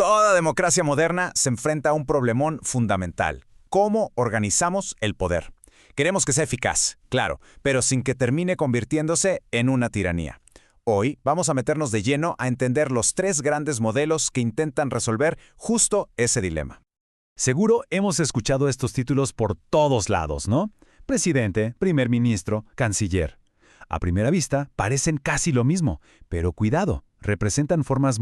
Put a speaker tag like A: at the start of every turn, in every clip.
A: Toda democracia moderna se enfrenta a un problemón fundamental: ¿cómo organizamos el poder? Queremos que sea eficaz, claro, pero sin que termine convirtiéndose en una tiranía. Hoy vamos a meternos de lleno a entender los tres grandes modelos que intentan resolver justo ese dilema.
B: Seguro hemos escuchado estos títulos por todos lados, ¿no? Presidente, primer ministro, canciller. A primera vista parecen casi lo mismo, pero cuidado, representan formas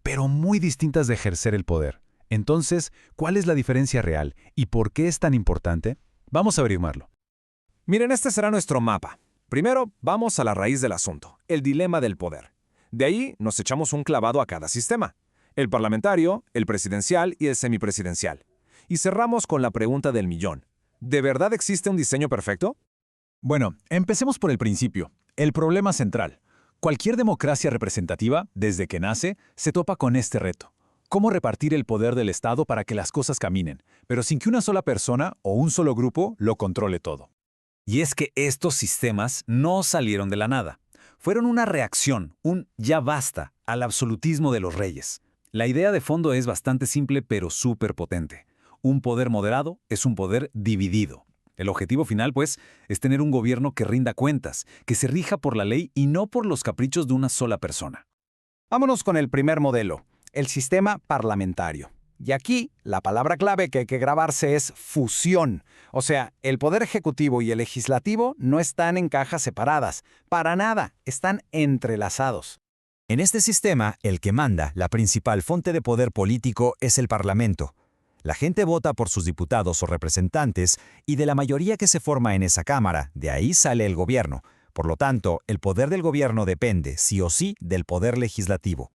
B: pero muy distintas de ejercer el poder. Entonces, ¿cuál es la diferencia real y por qué es tan importante? Vamos a averiguarlo.
C: Miren, este será nuestro mapa. Primero, vamos a la raíz del asunto, el dilema del poder. De ahí nos echamos un clavado a cada sistema: el parlamentario, el presidencial y el semipresidencial. Y cerramos con la pregunta del millón: ¿de verdad existe un diseño perfecto?
B: Bueno, empecemos por el principio, el problema central. Cualquier democracia representativa, desde que nace, se topa con este reto: cómo repartir el poder del Estado para que las cosas caminen, pero sin que una sola persona o un solo grupo lo controle todo.
D: Y es que estos sistemas no salieron de la nada. Fueron una reacción, un ya basta, al absolutismo de los reyes. La idea de fondo es bastante simple pero súper potente. Un poder moderado es un poder dividido. El objetivo final, pues, es tener un gobierno que rinda cuentas, que se rija por la ley y no por los caprichos de una sola persona.
A: Vámonos con el primer modelo, el sistema parlamentario. Y aquí, la palabra clave que hay que grabarse es fusión. O sea, el poder ejecutivo y el legislativo no están en cajas separadas. Para nada, están entrelazados.
E: En este sistema, el que manda, la principal fuente de poder político, es el Parlamento. La gente vota por sus diputados o representantes y de la mayoría que se forma en esa Cámara, de ahí sale el gobierno. Por lo tanto, el poder del gobierno depende, sí o sí, del poder legislativo.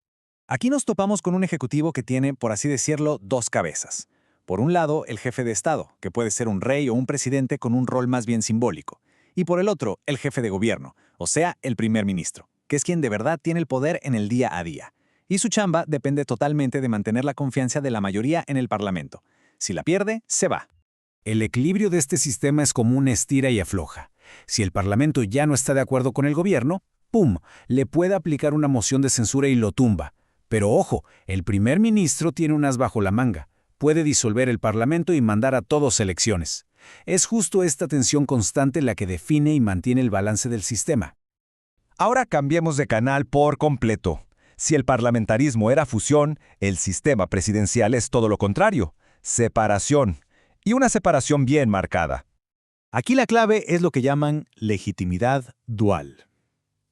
F: Aquí nos topamos con un ejecutivo que tiene, por así decirlo, dos cabezas. Por un lado, el jefe de Estado, que puede ser un rey o un presidente con un rol más bien simbólico. Y por el otro, el jefe de gobierno, o sea, el primer ministro, que es quien de verdad tiene el poder en el día a día. Y su chamba depende totalmente de mantener la confianza de la mayoría en el Parlamento. Si la pierde, se va.
B: El equilibrio de este sistema es como una estira y afloja. Si el Parlamento ya no está de acuerdo con el gobierno, ¡pum!, le puede aplicar una moción de censura y lo tumba. Pero ojo, el primer ministro tiene un as bajo la manga. Puede disolver el Parlamento y mandar a todos elecciones. Es justo esta tensión constante la que define y mantiene el balance del sistema.
G: Ahora cambiemos de canal por completo. Si el parlamentarismo era fusión, el sistema presidencial es todo lo contrario: separación. Y una separación bien marcada.
F: Aquí la clave es lo que llaman legitimidad dual.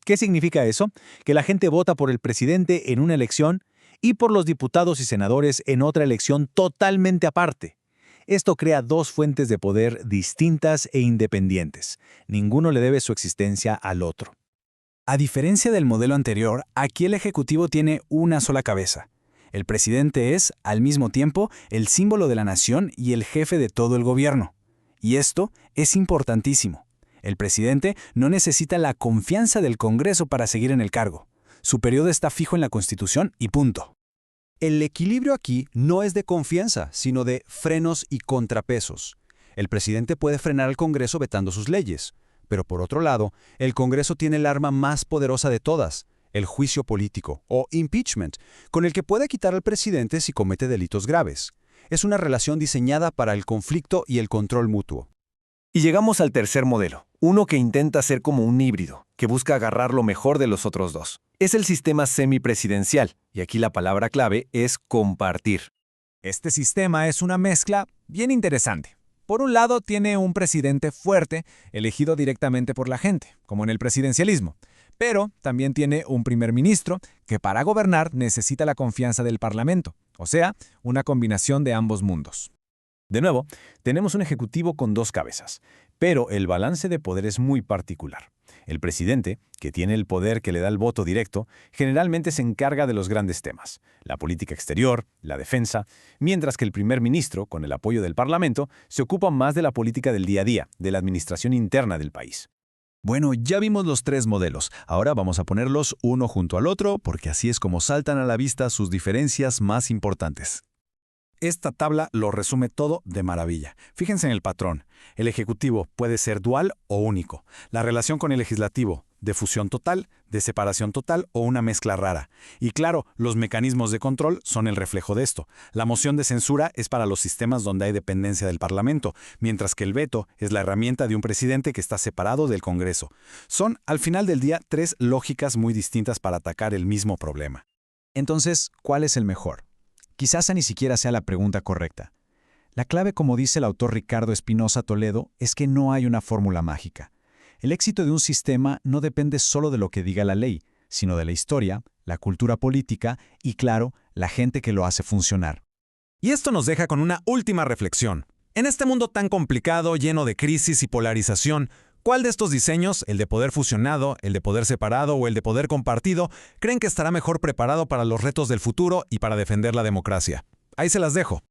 F: ¿Qué significa eso? Que la gente vota por el presidente en una elección y por los diputados y senadores en otra elección totalmente aparte. Esto crea dos fuentes de poder distintas e independientes. Ninguno le debe su existencia al otro.
H: A diferencia del modelo anterior, aquí el Ejecutivo tiene una sola cabeza. El presidente es, al mismo tiempo, el símbolo de la nación y el jefe de todo el gobierno. Y esto es importantísimo. El presidente no necesita la confianza del Congreso para seguir en el cargo. Su periodo está fijo en la Constitución y punto.
I: El equilibrio aquí no es de confianza, sino de frenos y contrapesos. El presidente puede frenar al Congreso vetando sus leyes, pero por otro lado, el Congreso tiene el arma más poderosa de todas: el juicio político, o impeachment, con el que puede quitar al presidente si comete delitos graves. Es una relación diseñada para el conflicto y el control mutuo.
C: Y llegamos al tercer modelo, uno que intenta ser como un híbrido, que busca agarrar lo mejor de los otros dos. Es el sistema semipresidencial, y aquí la palabra clave es compartir.
A: Este sistema es una mezcla bien interesante. Por un lado, tiene un presidente fuerte, elegido directamente por la gente, como en el presidencialismo. Pero también tiene un primer ministro que para gobernar necesita la confianza del Parlamento, o sea, una combinación de ambos mundos.
C: De nuevo, tenemos un ejecutivo con dos cabezas, pero el balance de poder es muy particular. El presidente, que tiene el poder que le da el voto directo, generalmente se encarga de los grandes temas: la política exterior, la defensa, mientras que el primer ministro, con el apoyo del Parlamento, se ocupa más de la política del día a día, de la administración interna del país.
G: Bueno, ya vimos los tres modelos. Ahora vamos a ponerlos uno junto al otro, porque así es como saltan a la vista sus diferencias más importantes.
H: Esta tabla lo resume todo de maravilla. Fíjense en el patrón. El Ejecutivo puede ser dual o único. La relación con el Legislativo
B: de fusión total, de separación total o una mezcla rara. Y claro, los mecanismos de control son el reflejo de esto. La moción de censura es para los sistemas donde hay dependencia del Parlamento, mientras que el veto es la herramienta de un presidente que está separado del Congreso. Son, al final del día, tres lógicas muy distintas para atacar el mismo problema.
F: Entonces, ¿cuál es el mejor? Quizás esa ni siquiera sea la pregunta correcta. La clave, como dice el autor Ricardo Espinosa Toledo, es que no hay una fórmula mágica. El éxito de un sistema no depende solo de lo que diga la ley, sino de la historia, la cultura política y, claro, la gente que lo hace funcionar.
A: Y esto nos deja con una última reflexión. En este mundo tan complicado, lleno de crisis y polarización, ¿cuál de estos diseños, el de poder fusionado, el de poder separado o el de poder compartido, creen que estará mejor preparado para los retos del futuro y para defender la democracia? Ahí se las dejo.